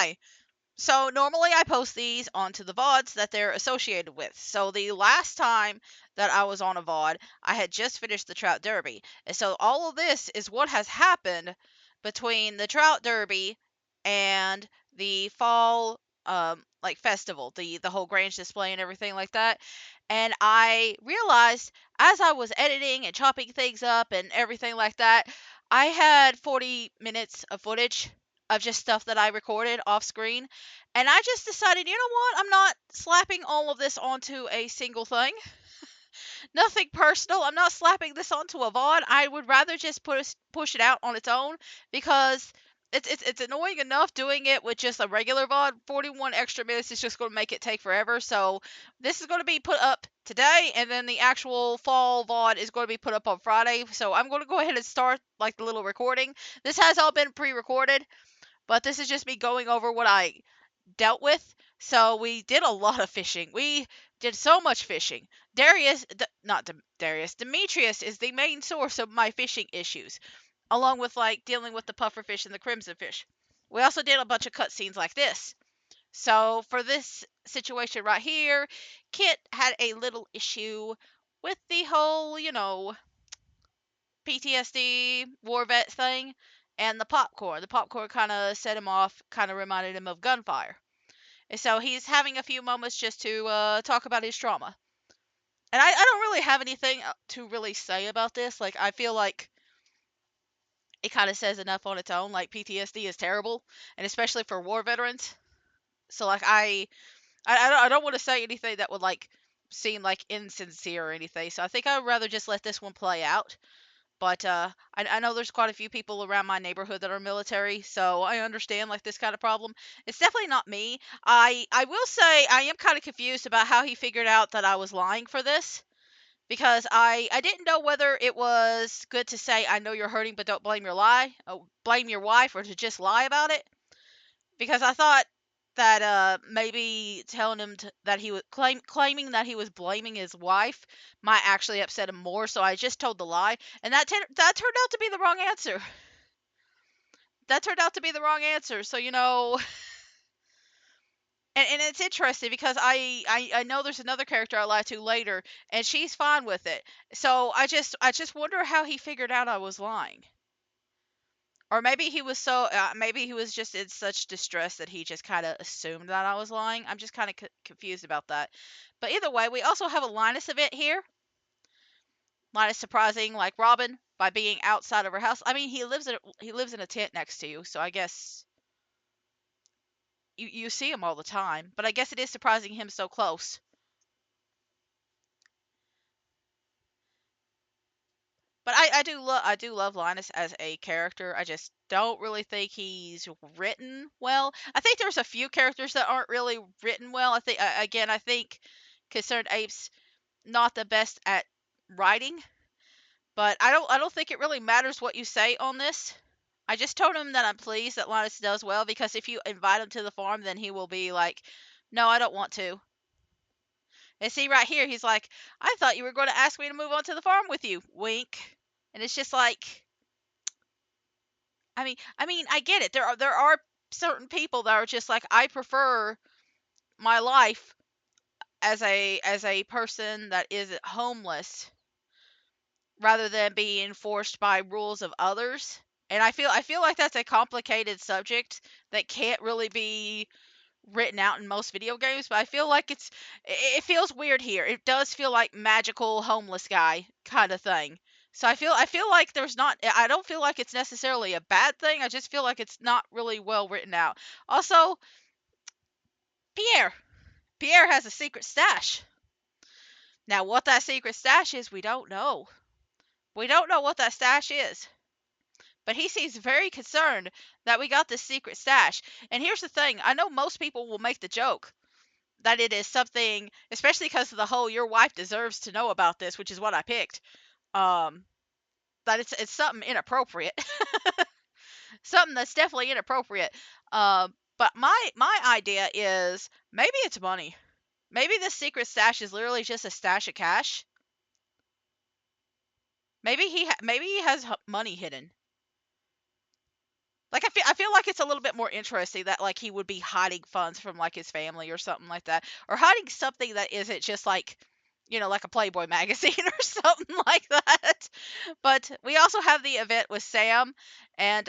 hi. So normally I post these onto the VODs that they're associated with. So the last time that I was on a VOD, I had just finished the Trout Derby. And so all of this is what has happened between the Trout Derby and the fall like festival, the whole Grange display and everything like that. And I realized as I was editing and chopping things up and everything like that, I had 40 minutes of footage of just stuff that I recorded off screen. And I just decided, you know what? I'm not slapping all of this onto a single thing. Nothing personal. I'm not slapping this onto a VOD. I would rather just push it out on its own because it's annoying enough doing it with just a regular VOD. 41 extra minutes is just going to make it take forever. So this is going to be put up today, and then the actual fall VOD is going to be put up on Friday. So I'm going to go ahead and start like the little recording. This has all been pre-recorded, but this is just me going over what I dealt with. So we did a lot of fishing. We did so much fishing. Demetrius is the main source of my fishing issues, along with like dealing with the puffer fish and the crimson fish. We also did a bunch of cutscenes like this. So for this situation right here, Kit had a little issue with the whole, PTSD war vet thing and the popcorn. The popcorn kind of set him off, kind of reminded him of gunfire. And so he's having a few moments just to talk about his trauma. And I don't really have anything to really say about this. Like, I feel like it kind of says enough on its own. Like, PTSD is terrible, and especially for war veterans. So, like, I don't want to say anything that would, like, seem, like, insincere or anything. So I think I'd rather just let this one play out. But I know there's quite a few people around my neighborhood that are military, so I understand like this kind of problem. It's definitely not me. I will say I am kind of confused about how he figured out that I was lying for this because I didn't know whether it was good to say I know you're hurting, but don't blame your wife, or to just lie about it. Because I thought that maybe telling him that he was claiming that he was blaming his wife might actually upset him more. So I just told the lie, and that turned out to be the wrong answer. That turned out to be the wrong answer. So and it's interesting because I know there's another character I lie to later, and she's fine with it. So I just wonder how he figured out I was lying. Or maybe he was just in such distress that he just kind of assumed that I was lying. I'm just kind of confused about that. But either way, we also have a Linus event here. Linus surprising like Robin by being outside of her house. I mean, he lives in a tent next to you, so I guess you see him all the time. But I guess it is surprising him so close. But I do love Linus as a character. I just don't really think he's written well. I think there's a few characters that aren't really written well. I think Concerned Apes not the best at writing, but I don't think it really matters what you say on this. I just told him that I'm pleased that Linus does well because if you invite him to the farm, then he will be like, "No, I don't want to." And see right here, he's like, "I thought you were going to ask me to move on to the farm with you." Wink. And it's just like, I mean, I get it. There are certain people that are just like, I prefer my life as a person that is homeless rather than being forced by rules of others. And I feel like that's a complicated subject that can't really be written out in most video games, but I feel like it feels weird here. It does feel like magical homeless guy kind of thing. So I feel like I don't feel like it's necessarily a bad thing. I just feel like it's not really well written out. Also, Pierre. Pierre has a secret stash. Now, what that secret stash is, we don't know. We don't know what that stash is. But he seems very concerned that we got this secret stash. And here's the thing, I know most people will make the joke that it is something, especially because of the whole your wife deserves to know about this, which is what I picked. Um, that it's something inappropriate, something that's definitely inappropriate. But my idea is maybe it's money. Maybe this secret stash is literally just a stash of cash. Maybe he has money hidden. Like I feel like it's a little bit more interesting that like he would be hiding funds from like his family or something like that, or hiding something that isn't just like, like a Playboy magazine or something like that. But we also have the event with Sam, and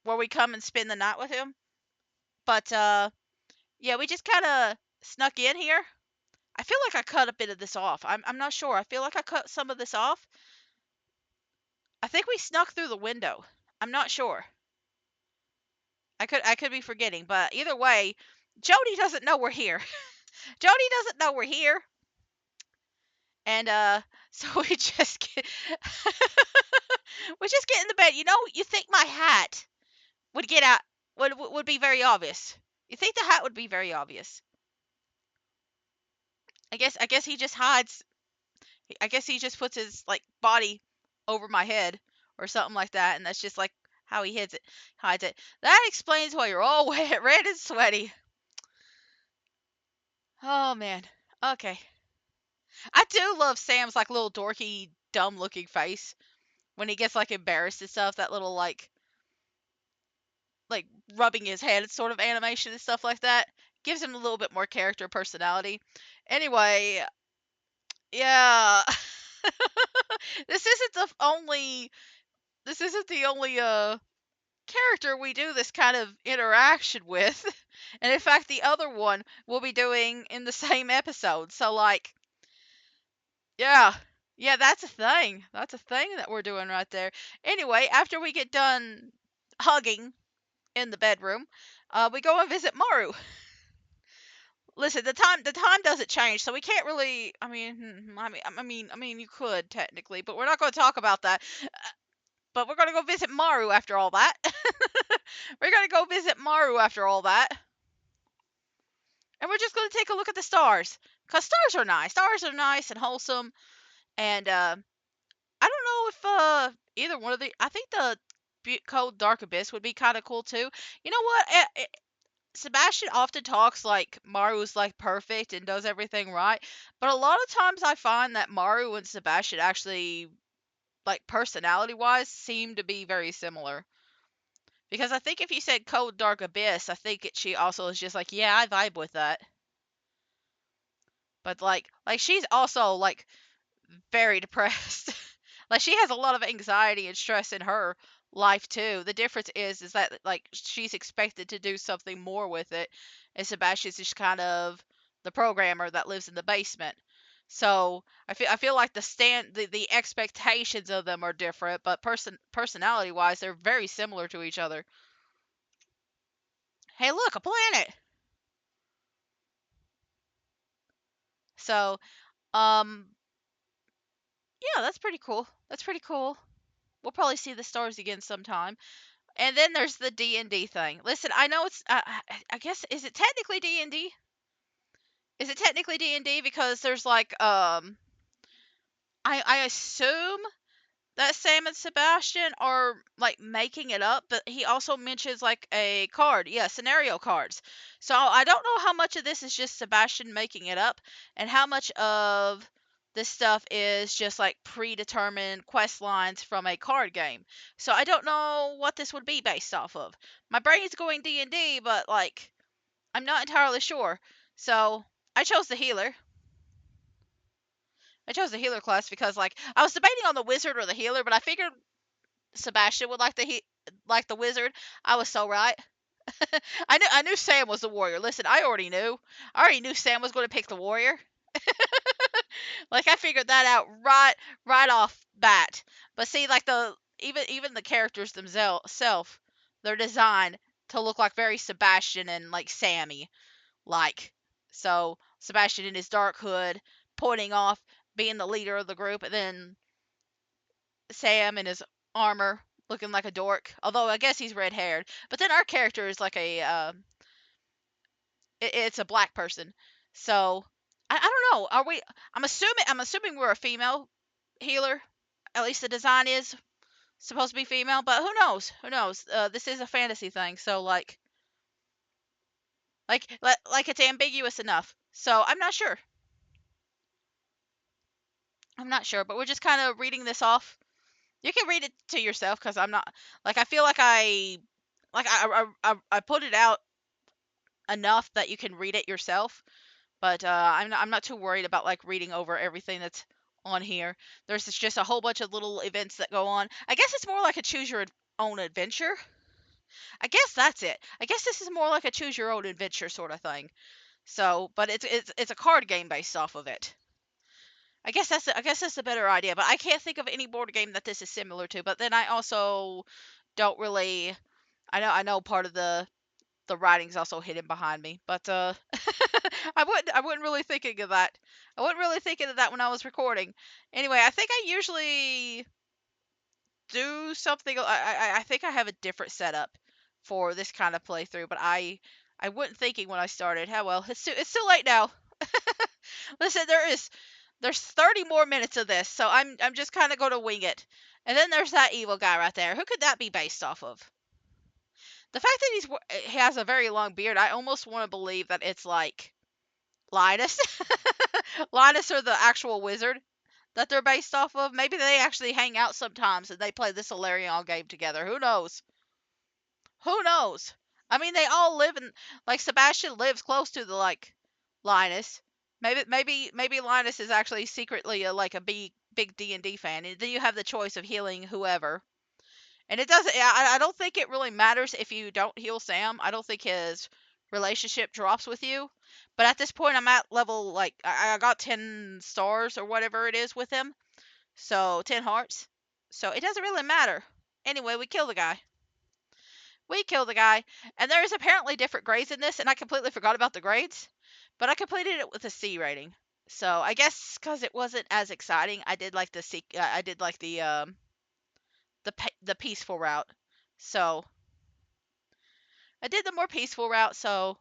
where we come and spend the night with him. But yeah, we just kind of snuck in here. I feel like I cut a bit of this off. I'm not sure. I feel like I cut some of this off. I think we snuck through the window. I'm not sure. I could be forgetting, but either way, Jody doesn't know we're here. Jody doesn't know we're here, and so we just get in the bed. You think my hat would get out would be very obvious. You think the hat would be very obvious. I guess he just hides. I guess he just puts his like body over my head or something like that, and that's just like how he hides it. That explains why you're all wet, red and sweaty. Oh man. Okay. I do love Sam's like little dorky, dumb looking face when he gets like embarrassed and stuff. That little like rubbing his head sort of animation and stuff like that gives him a little bit more character personality. Anyway, yeah. this isn't the only this isn't the only character we do this kind of interaction with. And in fact, the other one we'll be doing in the same episode. So like, yeah. Yeah, that's a thing. That's a thing that we're doing right there. Anyway, after we get done hugging in the bedroom, we go and visit Maru. Listen, the time doesn't change, so we can't really. I mean, you could technically, but we're not going to talk about that. But we're going to go visit Maru after all that. We're going to go visit Maru after all that, and we're just going to take a look at the stars, cause stars are nice. Stars are nice and wholesome, and I don't know if either one of the. I think the Cold Dark Abyss would be kind of cool too. You know what? Sebastian often talks like Maru's like perfect and does everything right, but a lot of times I find that Maru and Sebastian actually, like personality wise, seem to be very similar. Because I think if you said Cold Dark Abyss, I think she also is just like, yeah, I vibe with that. But like she's also like very depressed. Like she has a lot of anxiety and stress in her life too. The difference is that like she's expected to do something more with it, and Sebastian's just kind of the programmer that lives in the basement. So I feel like the expectations of them are different, but personality wise they're very similar to each other. Hey, look, a planet. So um yeah, that's pretty cool. That's pretty cool. We'll probably see the stars again sometime. And then there's the D&D thing. Listen, I know it's I guess is it technically D&D? Is it technically D&D because there's like I assume that Sam and Sebastian are like making it up, but he also mentions like a card. Yeah, scenario cards. So I don't know how much of this is just Sebastian making it up and how much of this stuff is just like predetermined quest lines from a card game. So I don't know what this would be based off of. My brain is going D&D, but like I'm not entirely sure. So I chose the healer. I chose the healer class because like I was debating on the wizard or the healer, but I figured Sebastian would like the wizard. I was so right. I knew Sam was the warrior. Listen, I already knew. I already knew Sam was going to pick the warrior. Like I figured that out right off bat. But see, like even the characters themselves, they're designed to look like very Sebastian and like Sammy, like so Sebastian in his dark hood, pointing off, being the leader of the group, and then Sam in his armor, looking like a dork. Although I guess he's red haired. But then our character is like it's a black person. So I don't know. Are we? I'm assuming we're a female healer. At least the design is supposed to be female. But who knows? Who knows? This is a fantasy thing. So like it's ambiguous enough. So I'm not sure. I'm not sure. But we're just kind of reading this off. You can read it to yourself because I'm not like I feel like I put it out enough that you can read it yourself. But I'm not too worried about like reading over everything that's on here. There's just a whole bunch of little events that go on. I guess it's more like a choose your own adventure. I guess that's it. I guess this is more like a choose your own adventure sort of thing. So, but it's a card game based off of it. I guess that's a better idea. But I can't think of any board game that this is similar to. But then I also don't really. I know part of the writing's also hidden behind me, but I wasn't really thinking of that. I wasn't really thinking of that when I was recording. Anyway, I think I usually do something. I think I have a different setup for this kind of playthrough, but I wasn't thinking when I started. How well, it's too late now. Listen, there's 30 more minutes of this, so I'm just kind of going to wing it. And then there's that evil guy right there. Who could that be based off of? The fact that he has a very long beard, I almost want to believe that it's like Linus. Linus or the actual wizard that they're based off of. Maybe they actually hang out sometimes and they play this Hilarion game together. Who knows? Who knows? I mean, they all live in like Sebastian lives close to the like Linus. Maybe Linus is actually secretly like a big D&D fan. And then you have the choice of healing whoever. And it doesn't. I don't think it really matters if you don't heal Sam. I don't think his relationship drops with you. But at this point, I'm at level like I got 10 stars or whatever it is with him. So 10 hearts. So it doesn't really matter. Anyway, we kill the guy. We kill the guy, and there is apparently different grades in this, and I completely forgot about the grades. But I completed it with a C rating. So I guess because it wasn't as exciting, I did like the I did like the peaceful route. So I did the more peaceful route, so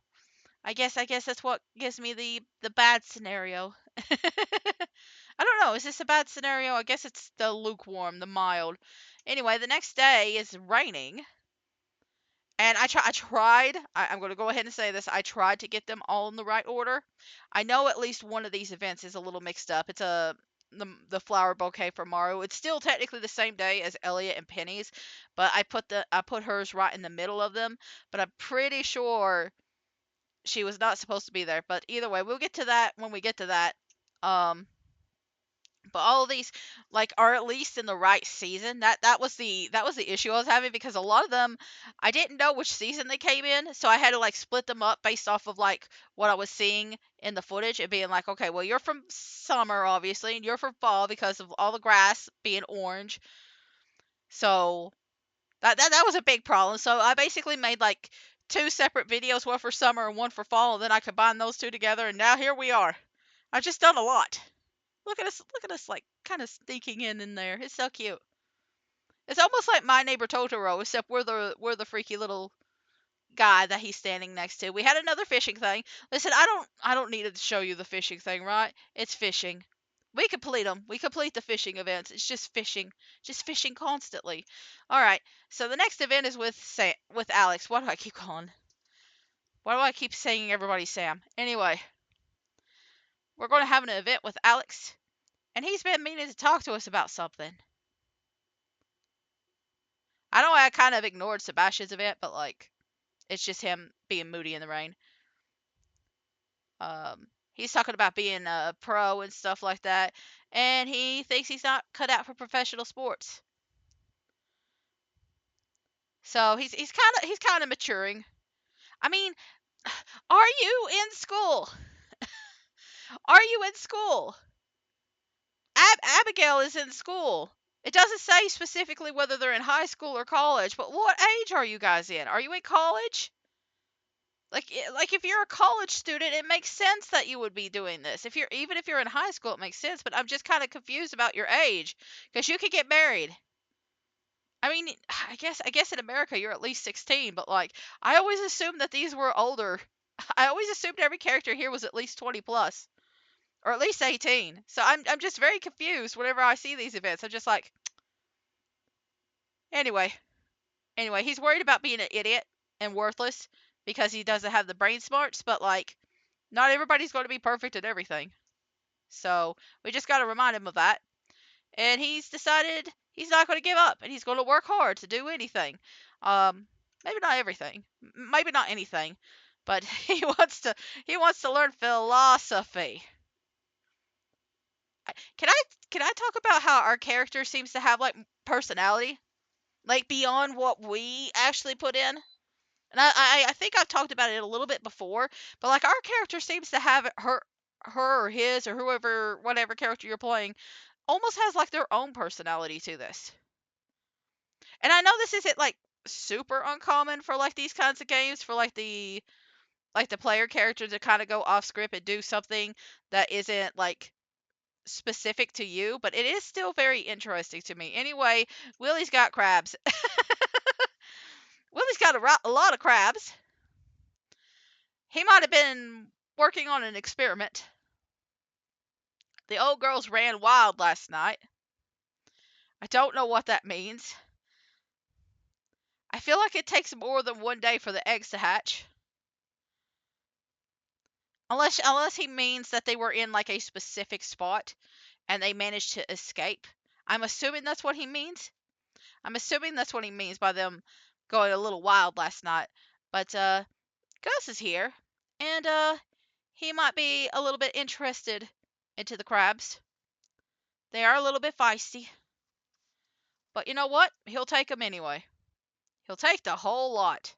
I guess that's what gives me the bad scenario. I don't know. Is this a bad scenario? I guess it's the lukewarm, the mild. Anyway, the next day is raining, and I tried. I'm going to go ahead and say this. I tried to get them all in the right order. I know at least one of these events is a little mixed up. It's the flower bouquet for Maru. It's still technically the same day as Elliot and Penny's, but I put hers right in the middle of them. But I'm pretty sure she was not supposed to be there. But either way, we'll get to that when we get to that. Um, but all of these like are at least in the right season. That was the issue I was having because a lot of them I didn't know which season they came in, so I had to like split them up based off of like what I was seeing in the footage and being like, okay, well you're from summer obviously, and you're from fall because of all the grass being orange. So that was a big problem. So I basically made like two separate videos, one for summer and one for fall, and then I combined those two together, and now here we are. I've just done a lot. Look at us, like kind of sneaking in there. It's so cute. It's almost like My Neighbor Totoro, except we're the freaky little guy that he's standing next to. We had another fishing thing. Listen, I don't need to show you the fishing thing, right? It's fishing. We complete them. We complete the fishing events. It's just fishing constantly. All right. So the next event is with Alex. What do I keep calling? Why do I keep saying everybody Sam? Anyway, we're going to have an event with Alex, and he's been meaning to talk to us about something. I know I kind of ignored Sebastian's event, but like, it's just him being moody in the rain. He's talking about being a pro and stuff like that, and he thinks he's not cut out for professional sports. So he's kind of maturing. I mean, are you in school? Are you in school? Abigail is in school. It doesn't say specifically whether they're in high school or college, but what age are you guys in? Are you in college? Like if you're a college student, it makes sense that you would be doing this. Even if you're in high school, it makes sense. But I'm just kind of confused about your age because you could get married. I mean, I guess in America you're at least 16, but like I always assumed that these were older. I always assumed every character here was at least 20 plus or at least 18. So I'm just very confused whenever I see these events. I'm just like, anyway, he's worried about being an idiot and worthless because he doesn't have the brain smarts, but like not everybody's going to be perfect at everything. So we just got to remind him of that. And He's not going to give up, and he's going to work hard to do anything. Um, maybe not everything, maybe not anything, but he wants to learn philosophy. Can I talk about how our character seems to have like personality, like beyond what we actually put in? And I think I've talked about it a little bit before, but like our character seems to have her or his or whoever whatever character you're playing almost has like their own personality to this. And I know this isn't like super uncommon for like these kinds of games for like the player character to kind of go off script and do something that isn't like specific to you, but it is still very interesting to me. Anyway, Willie's got crabs. Willie's got a lot of crabs. He might have been working on an experiment. The old girls ran wild last night. I don't know what that means. I feel like it takes more than one day for the eggs to hatch. Unless he means that they were in like a specific spot and they managed to escape. I'm assuming that's what he means. I'm assuming that's what he means by them going a little wild last night. But Gus is here, and he might be a little bit interested into the crabs. They are a little bit feisty, but you know what? He'll take them anyway. He'll take the whole lot,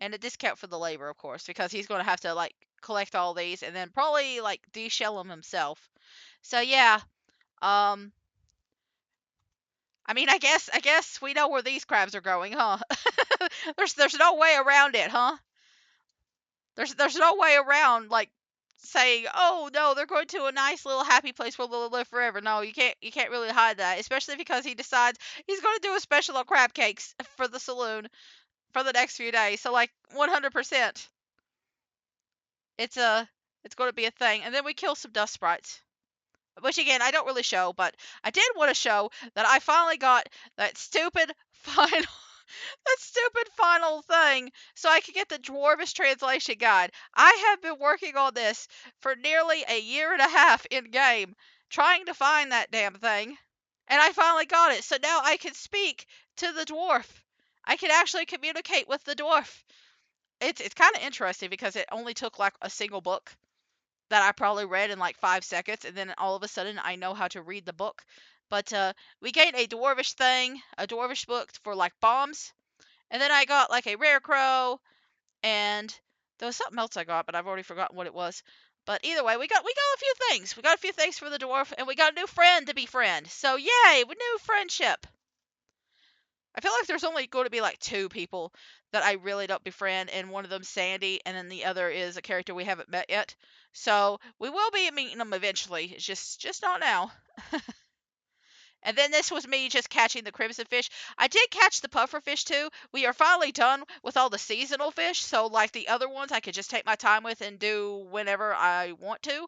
and a discount for the labor, of course, because he's going to have to like collect all these and then probably like deshell them himself. So yeah, um, I mean, I guess we know where these crabs are going, huh? There's no way around it, huh? There's no way around like saying, "Oh no, they're going to a nice little happy place where they'll live forever." No, you can't really hide that, especially because he decides he's going to do a special on crab cakes for the saloon for the next few days. So like 100%, it's a it's going to be a thing. And then we kill some dust sprites. Which again, I don't really show, but I did want to show that I finally got that stupid final that stupid final thing so I could get the Dwarvish translation guide. I have been working on this for nearly a year and a half in game, trying to find that damn thing. And I finally got it. So now I can speak to the dwarf. I can actually communicate with the dwarf. It's kind of interesting because it only took like a single book that I probably read in like 5 seconds, and then all of a sudden I know how to read the book. But we gained a dwarvish thing, a dwarvish book for like bombs, and then I got like a rare crow, and there was something else I got, but I've already forgotten what it was. But either way, we got a few things. We got a few things for the dwarf, and we got a new friend to befriend. So yay, with new friendship. I feel like there's only going to be like two people that I really don't befriend, and one of them's Sandy, and then the other is a character we haven't met yet. So we will be meeting them eventually. It's just not now. And then this was me just catching the crimson fish. I did catch the puffer fish too. We are finally done with all the seasonal fish, so like the other ones I could just take my time with and do whenever I want to.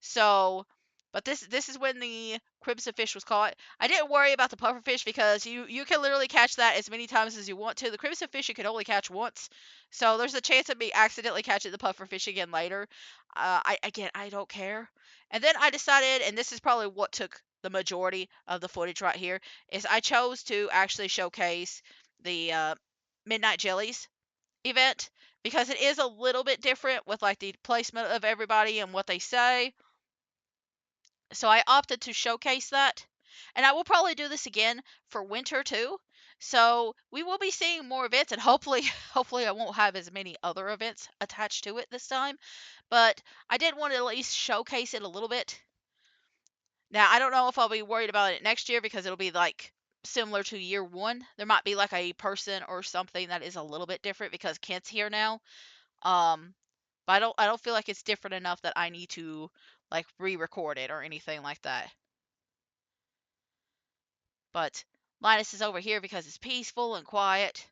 So, but this is when the crimson fish was caught. I didn't worry about the puffer fish because you can literally catch that as many times as you want to. The crimson fish you can only catch once, so there's a chance of me accidentally catching the puffer fish again later. I don't care. And then I decided, and this is probably what took the majority of the footage right here, is I chose to actually showcase the Midnight Jellies event because it is a little bit different with like the placement of everybody and what they say. So I opted to showcase that. And I will probably do this again for winter too. So we will be seeing more events and hopefully hopefully I won't have as many other events attached to it this time. But I did want to at least showcase it a little bit. Now, I don't know if I'll be worried about it next year because it'll be like similar to year one. There might be like a person or something that is a little bit different because Kent's here now. Um, but I don't feel like it's different enough that I need to like re-record it or anything like that. But Linus is over here because it's peaceful and quiet.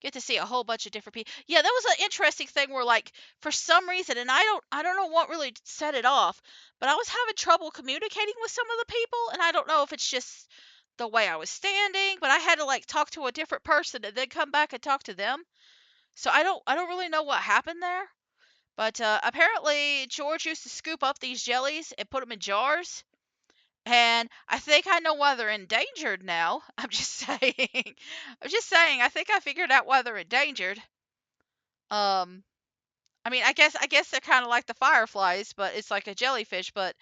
Get to see a whole bunch of different people. Yeah, that was an interesting thing where like for some reason, and I don't know what really set it off, but I was having trouble communicating with some of the people, and I don't know if it's just the way I was standing, but I had to like talk to a different person and then come back and talk to them. So I don't really know what happened there. But apparently George used to scoop up these jellies and put them in jars, And I think I know why they're endangered now. I'm just saying. I'm just saying. I think I figured out why they're endangered. Um, I mean, I guess they're kind of like the fireflies, but it's like a jellyfish. But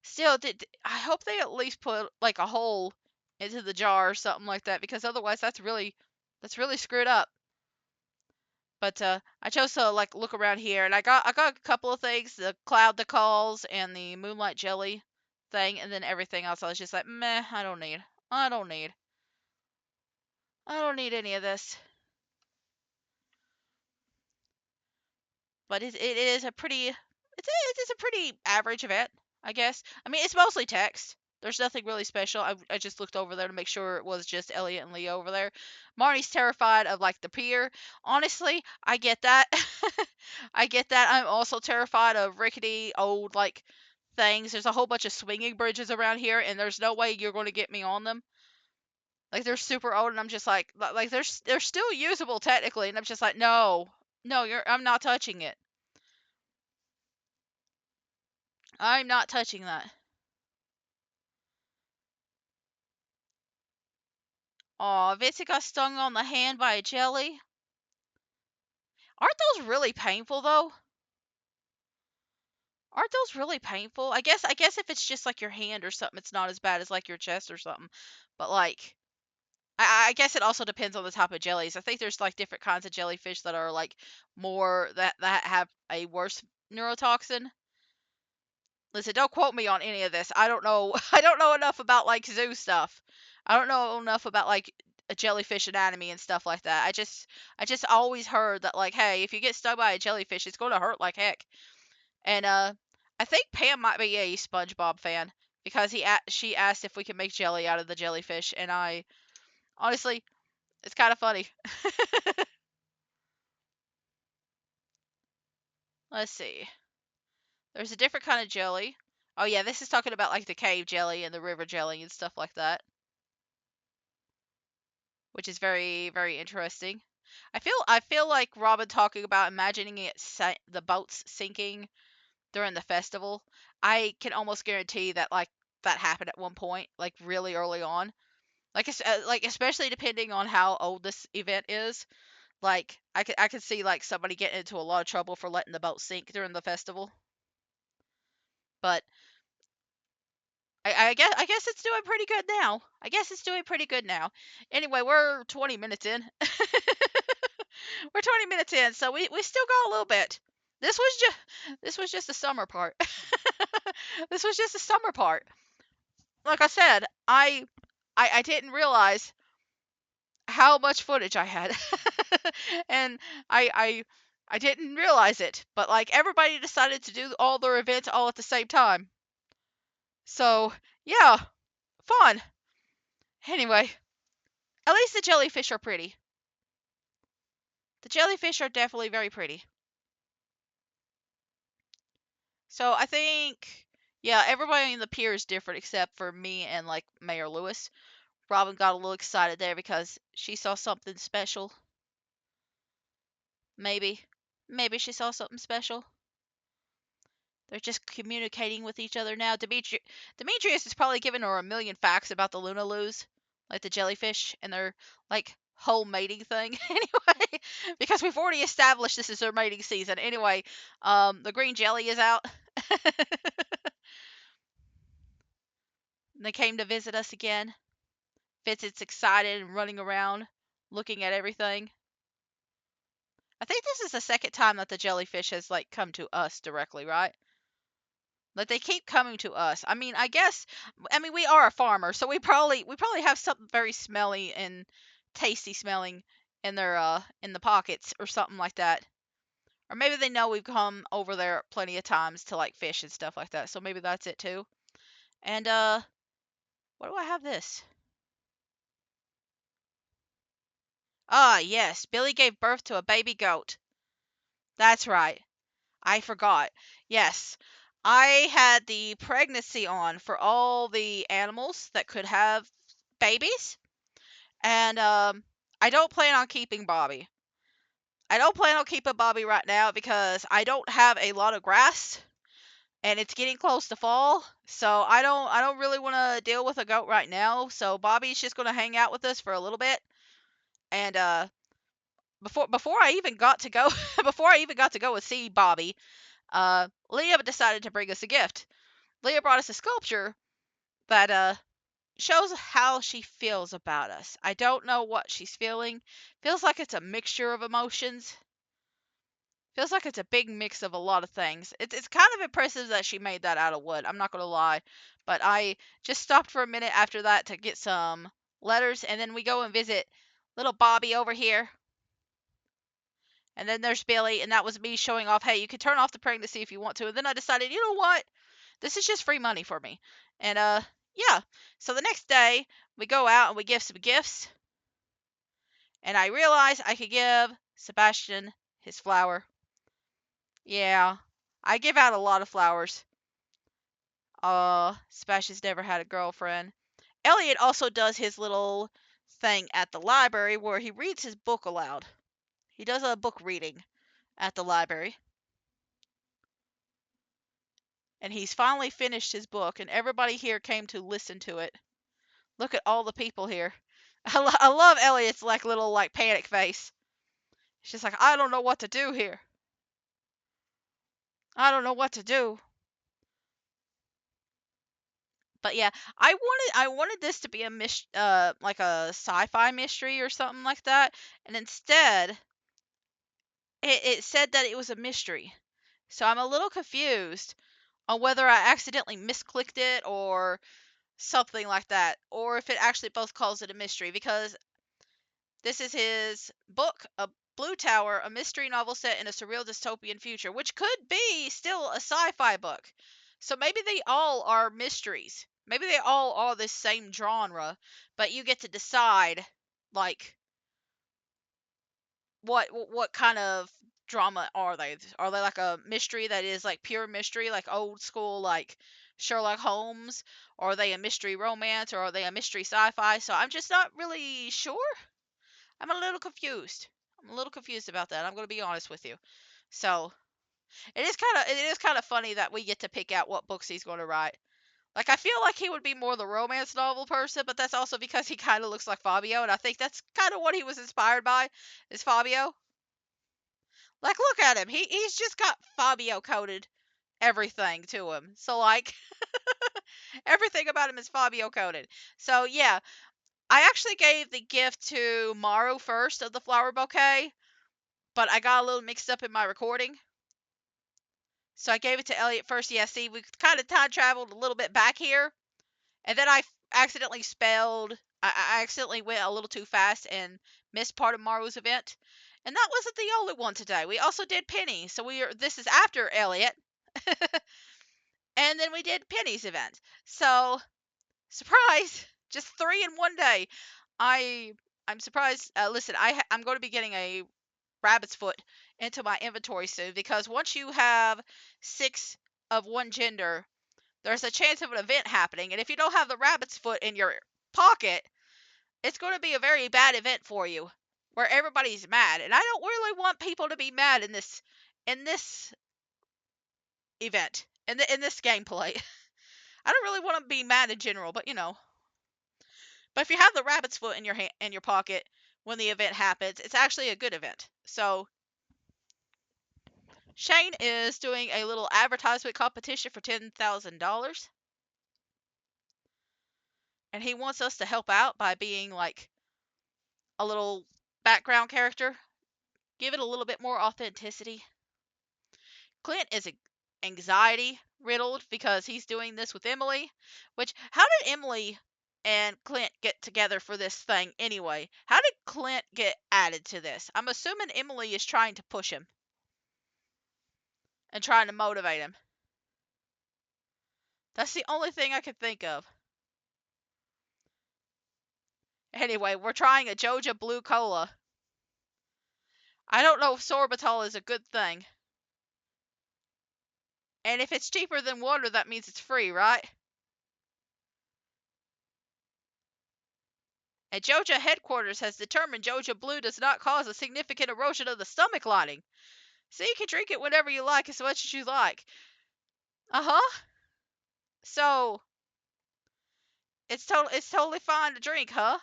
still, I hope they at least put like a hole into the jar or something like that, because otherwise that's really screwed up. But I chose to like look around here, and I got a couple of things: the cloud that calls and the moonlight jelly thing, and then everything else I was just like, meh, I don't need, I don't need any of this. But it is a pretty it is a pretty average event, I guess. I mean, it's mostly text. There's nothing really special. I just looked over there to make sure it was just Elliot and Leo over there. Marnie's terrified of like the pier. Honestly, I get that. I get that. I'm also terrified of rickety old like things. There's a whole bunch of swinging bridges around here, and there's no way you're going to get me on them. Like they're super old, and I'm just like they're still usable technically, and I'm just like no, no, I'm not touching it. I'm not touching that. Aw, Vincent got stung on the hand by a jelly. Aren't those really painful though? Aren't those really painful? I guess if it's just like your hand or something, it's not as bad as like your chest or something. But like I guess it also depends on the type of jellies. I think there's like different kinds of jellyfish that are like more that have a worse neurotoxin. Listen, don't quote me on any of this. I don't know. I don't know enough about like zoo stuff. I don't know enough about like a jellyfish anatomy and stuff like that. I just always heard that like, hey, if you get stung by a jellyfish, it's going to hurt like heck. And I think Pam might be a SpongeBob fan because she asked if we could make jelly out of the jellyfish, and I honestly, it's kind of funny. Let's see. There's a different kind of jelly. Oh yeah, this is talking about like the cave jelly and the river jelly and stuff like that, which is very very interesting. I feel like Robin talking about imagining the boats sinking during the festival. I can almost guarantee that like that happened at one point, like really early on. Like especially depending on how old this event is. Like I could see like somebody getting into a lot of trouble for letting the boat sink during the festival. But I guess it's doing pretty good now. I guess it's doing pretty good now. Anyway, we're 20 minutes in. We're 20 minutes in, so we still got a little bit. This was just the summer part. This was just the summer part. Like I said, I didn't realize how much footage I had, and I didn't realize it. But like everybody decided to do all their events all at the same time. So yeah, fun. Anyway, at least the jellyfish are pretty. The jellyfish are definitely very pretty. So I think, yeah, everybody in the pier is different except for me and like Mayor Lewis. Robin got a little excited there because she saw something special. Maybe. Maybe she saw something special. They're just communicating with each other now. Demetrius is probably giving her a million facts about the Lunaloos, like the jellyfish and their like whole mating thing. Anyway, because we've already established this is their mating season. Anyway, the green jelly is out. They came to visit us again. Vincent's excited and running around, looking at everything. I think this is the second time that the jellyfish has like come to us directly, right? Like they keep coming to us. I mean we are a farmer, so we probably have something very smelly and tasty smelling in their in the pockets or something like that. Or maybe they know we've come over there plenty of times to like fish and stuff like that. So maybe that's it too. And what do I have this? Ah, yes, Billy gave birth to a baby goat. That's right. I forgot. Yes. I had the pregnancy on for all the animals that could have babies. And I don't plan on keeping Bobby. I don't plan on keeping Bobby right now because I don't have a lot of grass and it's getting close to fall. So I don't really want to deal with a goat right now. So Bobby's just gonna hang out with us for a little bit. And before I even got to go before I even got to go and see Bobby, Leah decided to bring us a gift. Leah brought us a sculpture that shows how she feels about us. I don't know what she's feeling. Feels like it's a mixture of emotions. Feels like it's a big mix of a lot of things. It's kind of impressive that she made that out of wood. I'm not gonna lie, but I just stopped for a minute after that to get some letters, and then we go and visit little Bobby over here. And then there's Billy, and that was me showing off, hey, you can turn off the pregnancy if you want to. And then I decided, you know what? This is just free money for me. And yeah. So the next day we go out and we give some gifts, and I realized I could give Sebastian his flower. Yeah. I give out a lot of flowers. Sebastian's never had a girlfriend. Elliot also does his little thing at the library where he reads his book aloud. He does a book reading at the library. And he's finally finished his book, and everybody here came to listen to it. Look at all the people here. I love Elliot's like little like panic face. She's like, I don't know what to do here. I don't know what to do. But yeah, I wanted this to be a like a sci-fi mystery or something like that, and instead it said that it was a mystery. So I'm a little confused on whether I accidentally misclicked it or something like that, or if it actually both calls it a mystery, because this is his book, A Blue Tower, a mystery novel set in a surreal dystopian future, which could be still a sci-fi book. So maybe they all are mysteries. Maybe they all are the same genre, but you get to decide like what kind of drama are they? Are they like a mystery that is like pure mystery, like old school like Sherlock Holmes? Or are they a mystery romance, or are they a mystery sci-fi? So I'm just not really sure. I'm a little confused. I'm a little confused about that. I'm going to be honest with you. So it is kind of funny that we get to pick out what books he's going to write. Like I feel like he would be more the romance novel person, but that's also because he kind of looks like Fabio, and I think that's kind of what he was inspired by, is Fabio. Like look at him. He's just got Fabio coded everything to him. So like everything about him is Fabio coded. So yeah, I actually gave the gift to Maru first of the flower bouquet, but I got a little mixed up in my recording. So I gave it to Elliot first. Yeah, see, we kind of time traveled a little bit back here. And then I accidentally spelled, I accidentally went a little too fast and missed part of Maru's event. And that wasn't the only one today. We also did Penny. So this is after Elliot. And then we did Penny's event. So, surprise! Just 3 in one day. I I'm surprised. Listen, I'm going to be getting a rabbit's foot into my inventory soon, because once you have 6 of one gender, there's a chance of an event happening, and if you don't have the rabbit's foot in your pocket, it's going to be a very bad event for you, where everybody's mad, and I don't really want people to be mad in this event, in this gameplay. I don't really want to be mad in general, but but if you have the rabbit's foot in your pocket when the event happens, it's actually a good event. So Shane is doing a little advertisement competition for $10,000, and he wants us to help out by being like a little background character, give it a little bit more authenticity. Clint is anxiety riddled because he's doing this with Emily, which, how did Emily and Clint get together for this thing anyway? How did Clint get added to this? I'm assuming Emily is trying to push him and trying to motivate him. That's the only thing I could think of. Anyway, we're trying a Joja Blue Cola. I don't know if sorbitol is a good thing. And if it's cheaper than water, that means it's free, right? And Joja headquarters has determined Joja Blue does not cause a significant erosion of the stomach lining. So you can drink it whenever you like, as much as you like. Uh-huh. So, it's totally fine to drink, huh?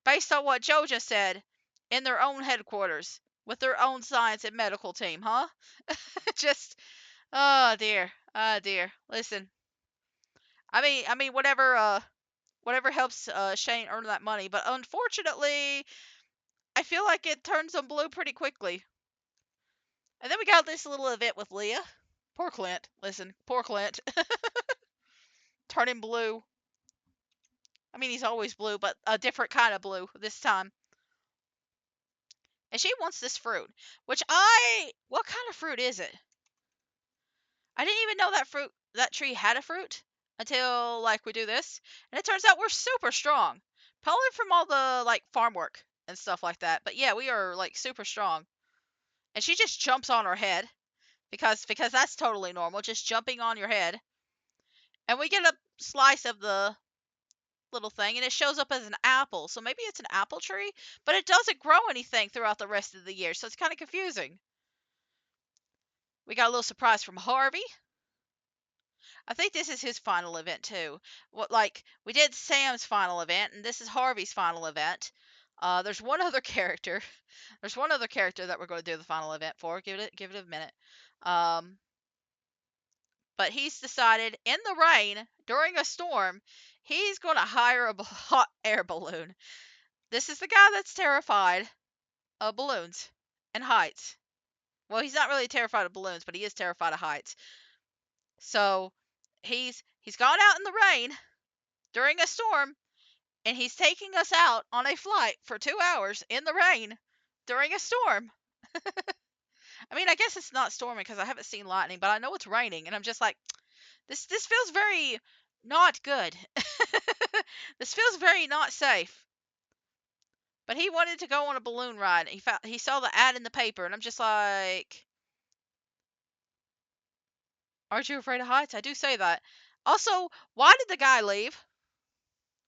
Based on what Joe just said, in their own headquarters, with their own science and medical team, huh? Just, oh dear. Oh dear. Listen. I mean whatever helps Shane earn that money, but unfortunately, I feel like it turns them blue pretty quickly. And then we got this little event with Leah. Poor Clint. Listen, poor Clint. Turn him blue. I mean, he's always blue, but a different kind of blue this time. And she wants this fruit, which what kind of fruit is it? I didn't even know that tree had a fruit until like we do this. And it turns out we're super strong. Probably from all the like farm work and stuff like that. But yeah, we are like super strong. And she just jumps on her head because that's totally normal, just jumping on your head. And we get a slice of the little thing and it shows up as an apple. So maybe it's an apple tree, but it doesn't grow anything throughout the rest of the year. So it's kind of confusing. We got a little surprise from Harvey. I think this is his final event too. What like we did Sam's final event and this is Harvey's final event. There's one other character. There's one other character that we're going to do the final event for. Give it a minute. Um, but he's decided in the rain during a storm, he's going to hire a hot air balloon. This is the guy that's terrified of balloons and heights. Well, he's not really terrified of balloons, but he is terrified of heights. So he's gone out in the rain during a storm, and he's taking us out on a flight for 2 hours in the rain during a storm. I mean, I guess it's not storming because I haven't seen lightning, but I know it's raining, and I'm just like, this feels very not good. This feels very not safe. But he wanted to go on a balloon ride. He saw the ad in the paper, and I'm just like, aren't you afraid of heights? I do say that. Also, why did the guy leave?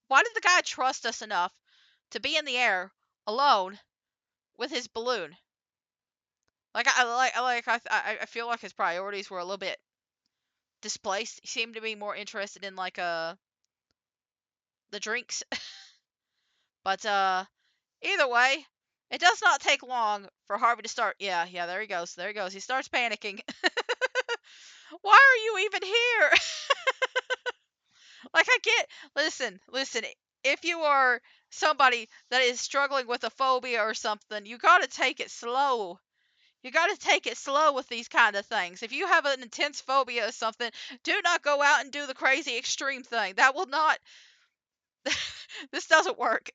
Why did the guy trust us enough to be in the air alone with his balloon? Like I feel like his priorities were a little bit displaced. He seemed to be more interested in like the drinks. But either way, it does not take long for Harvey to start. Yeah, there he goes. There he goes. He starts panicking. Why are you even here? Like I get, listen. If you are somebody that is struggling with a phobia or something, you got to take it slow. You got to take it slow with these kind of things. If you have an intense phobia or something, do not go out and do the crazy extreme thing. That will not. This doesn't work.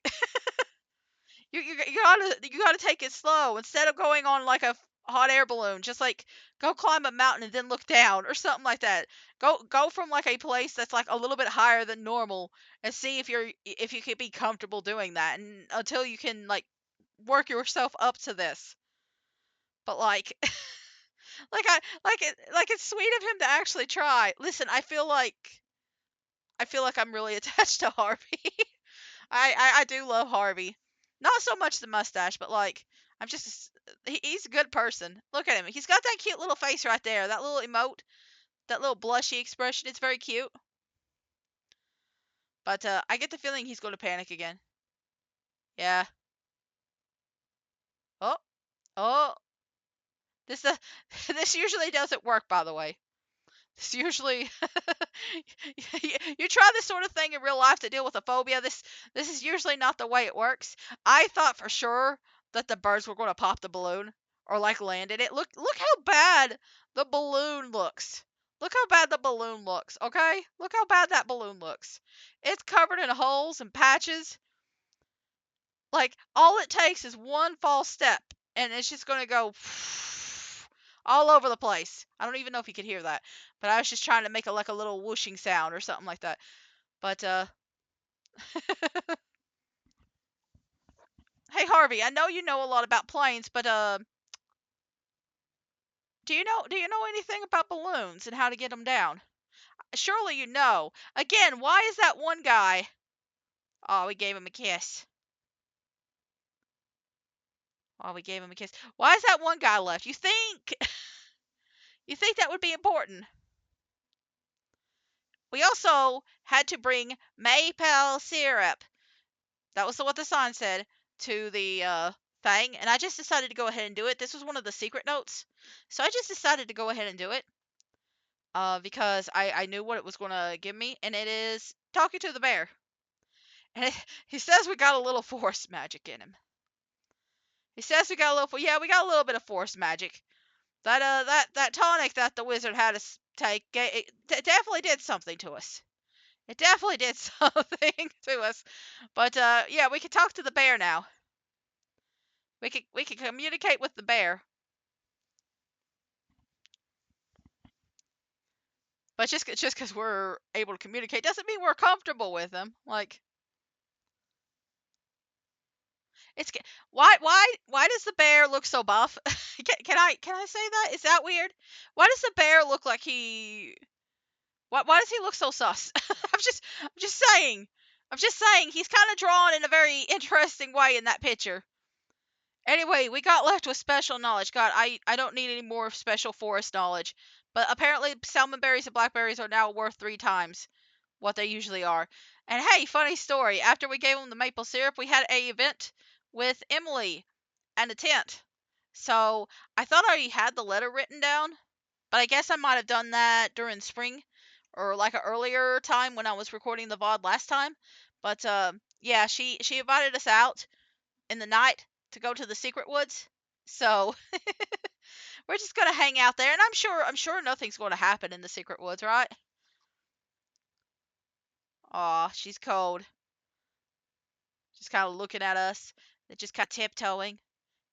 You gotta take it slow instead of going on like a hot air balloon. Just like go climb a mountain and then look down or something like that. Go from like a place that's like a little bit higher than normal and see if you could be comfortable doing that, and until you can like work yourself up to this. But like like it's sweet of him to actually try. Listen, I feel like I'm really attached to Harvey. I do love Harvey. Not so much the mustache, but like I'm just he's a good person. Look at him. He's got that cute little face right there. That little emote, that little blushy expression. It's very cute. But I get the feeling he's going to panic again. Yeah. Oh, oh. This this usually doesn't work, by the way. This usually you try this sort of thing in real life to deal with a phobia. This is usually not the way it works. I thought for sure that the birds were going to pop the balloon or like land in it. Look how bad the balloon looks. Look how bad the balloon looks, okay? Look how bad that balloon looks. It's covered in holes and patches. Like all it takes is one false step and it's just going to go all over the place. I don't even know if you could hear that, but I was just trying to make like a little whooshing sound or something like that. But hey Harvey, I know you know a lot about planes, but do you know anything about balloons and how to get them down? Surely you know. Again, why is that one guy? Oh, we gave him a kiss. Oh, we gave him a kiss. Why is that one guy left? You think you think that would be important? we also had to bring maple syrup. That was what the sign said to the thing, and I just decided to go ahead and do it. This was one of the secret notes, so I just decided to go ahead and do it because I knew what it was going to give me, and it is talking to the bear. And he says we got a little forest magic in him. He says we got a little, yeah, we got a little bit of forest magic. That tonic that the wizard had us take, it definitely did something to us. It definitely did something to us. But yeah, we can talk to the bear now. We can communicate with the bear. But just because we're able to communicate doesn't mean we're comfortable with him. Like it's why does the bear look so buff? Can I say that? Is that weird? Why does the bear look like he? Why does he look so sus? I'm just saying. I'm just saying he's kind of drawn in a very interesting way in that picture. Anyway, we got left with special knowledge. God, I don't need any more special forest knowledge. But apparently, salmon berries and blackberries are now worth 3 times what they usually are. And hey, funny story. After we gave them the maple syrup, we had a event with Emily and a tent. So I thought I already had the letter written down, but I guess I might have done that during spring or like an earlier time when I was recording the VOD last time. But yeah, she invited us out in the night to go to the secret woods. So we're just gonna hang out there, and I'm sure nothing's gonna happen in the secret woods, right? Aw, she's cold. Just kind of looking at us. Just kind of tiptoeing.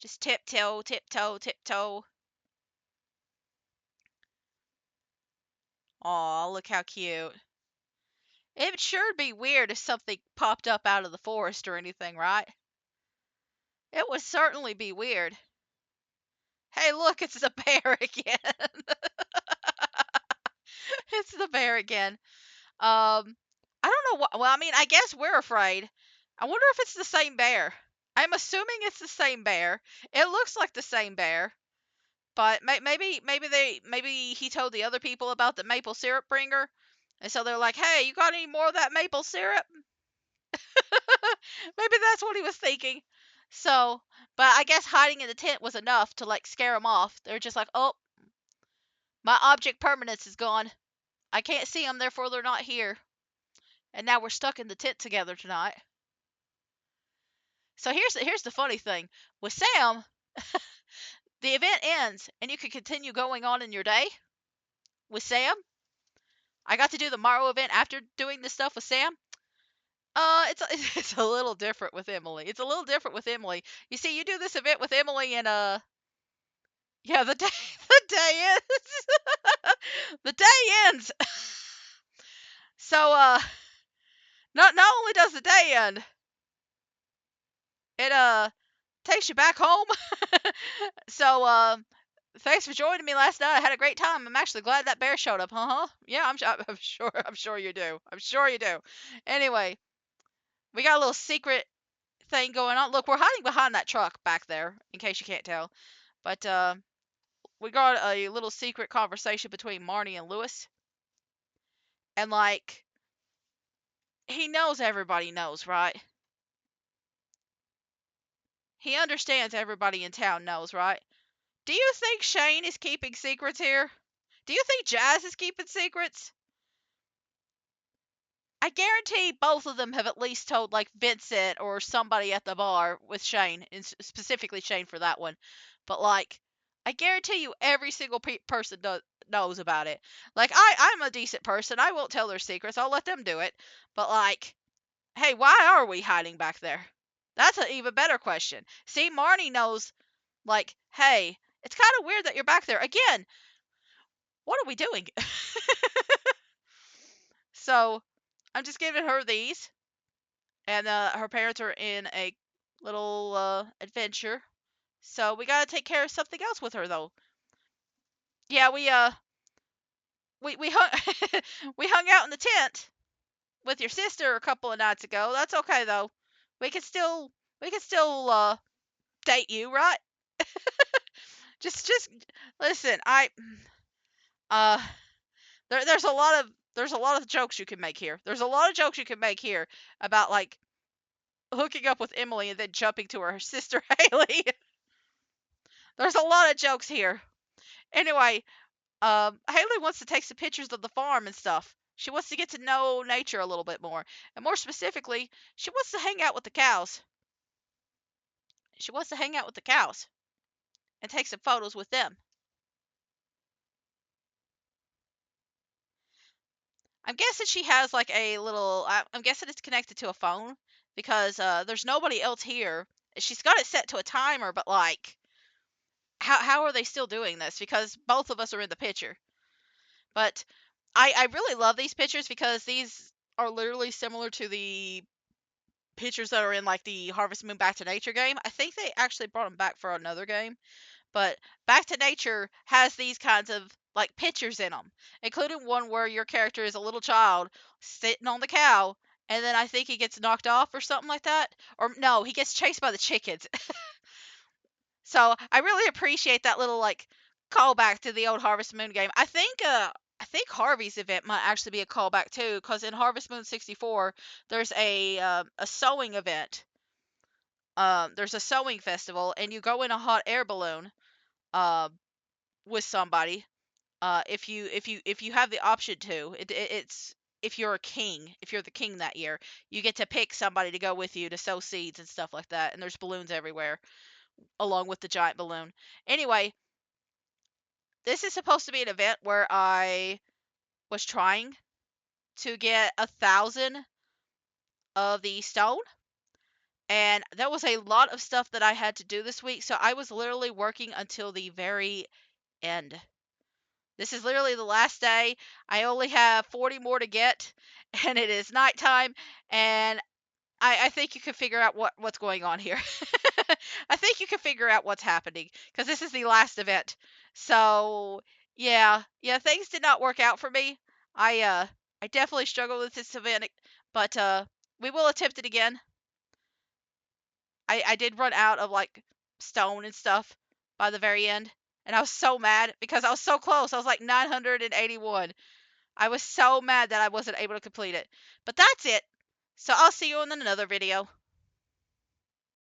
Just tiptoe, tiptoe, tiptoe. Aw, look how cute. It'd sure be weird if something popped up out of the forest or anything, right? It would certainly be weird. Hey, look, it's the bear again. It's the bear again. I don't know what. Well, I mean, I guess we're afraid. I wonder if it's the same bear. I'm assuming it's the same bear. It looks like the same bear, but maybe he told the other people about the maple syrup bringer, and so they're like, "Hey, you got any more of that maple syrup?" Maybe that's what he was thinking. So, but I guess hiding in the tent was enough to like scare him off. They're just like, "Oh, my object permanence is gone. I can't see them, therefore they're not here." And now we're stuck in the tent together tonight. So here's the funny thing. With Sam, the event ends and you can continue going on in your day. With Sam, I got to do the Morrow event after doing this stuff with Sam. It's it's a little different with Emily. It's a little different with Emily. You see, you do this event with Emily, and yeah, the day the day ends. The day ends. So not only does the day end, it takes you back home. So thanks for joining me last night. I had a great time. I'm actually glad that bear showed up. Huh? Yeah, I'm sure. I'm sure you do. I'm sure you do. Anyway, we got a little secret thing going on. Look, we're hiding behind that truck back there, in case you can't tell. But we got a little secret conversation between Marnie and Lewis, and like he knows everybody knows, right? He understands everybody in town knows, right? Do you think Shane is keeping secrets here? Do you think Jazz is keeping secrets? I guarantee both of them have at least told like Vincent or somebody at the bar with Shane, and specifically Shane for that one. But like, I guarantee you every single person knows about it. Like I'm a decent person. I won't tell their secrets. I'll let them do it. But like, hey, why are we hiding back there? That's an even better question. See, Marnie knows. Like, hey, it's kind of weird that you're back there again. What are we doing? So I'm just giving her these, and her parents are in a little adventure. So we gotta take care of something else with her though. Yeah, we hung we hung out in the tent with your sister a couple of nights ago. That's okay though. We can still we can still date you, right? Just listen. I uh there's a lot of there's a lot of jokes you can make here. There's a lot of jokes you can make here about like hooking up with Emily and then jumping to her sister Haley. There's a lot of jokes here. Anyway, Haley wants to take some pictures of the farm and stuff. She wants to get to know nature a little bit more. And more specifically, she wants to hang out with the cows. She wants to hang out with the cows and take some photos with them. I'm guessing she has like a little. I'm guessing it's connected to a phone because there's nobody else here. She's got it set to a timer, but like, how are they still doing this? Because both of us are in the picture. But I really love these pictures because these are literally similar to the pictures that are in like the Harvest Moon Back to Nature game. I think they actually brought them back for another game, but Back to Nature has these kinds of like pictures in them, including one where your character is a little child sitting on the cow, and then I think he gets knocked off or something like that. Or no, he gets chased by the chickens. So I really appreciate that little like callback to the old Harvest Moon game. I think Harvey's event might actually be a callback too, because in Harvest Moon 64 there's a sewing event. There's a sewing festival, and you go in a hot air balloon uh, with somebody. If you have the option to, it's if you're a king, if you're the king that year, you get to pick somebody to go with you to sow seeds and stuff like that. And there's balloons everywhere, along with the giant balloon. Anyway, this is supposed to be an event where I was trying to get 1,000 of the stone, and there was a lot of stuff that I had to do this week, so I was literally working until the very end. This is literally the last day. I only have 40 more to get, and it is nighttime, and I think you can figure out what's going on here. I think you can figure out what's happening because this is the last event. So yeah, things did not work out for me. I definitely struggled with this event, but we will attempt it again. I did run out of like stone and stuff by the very end, and I was so mad because I was so close. I was like 981. I was so mad that I wasn't able to complete it. But that's it. So I'll see you in another video.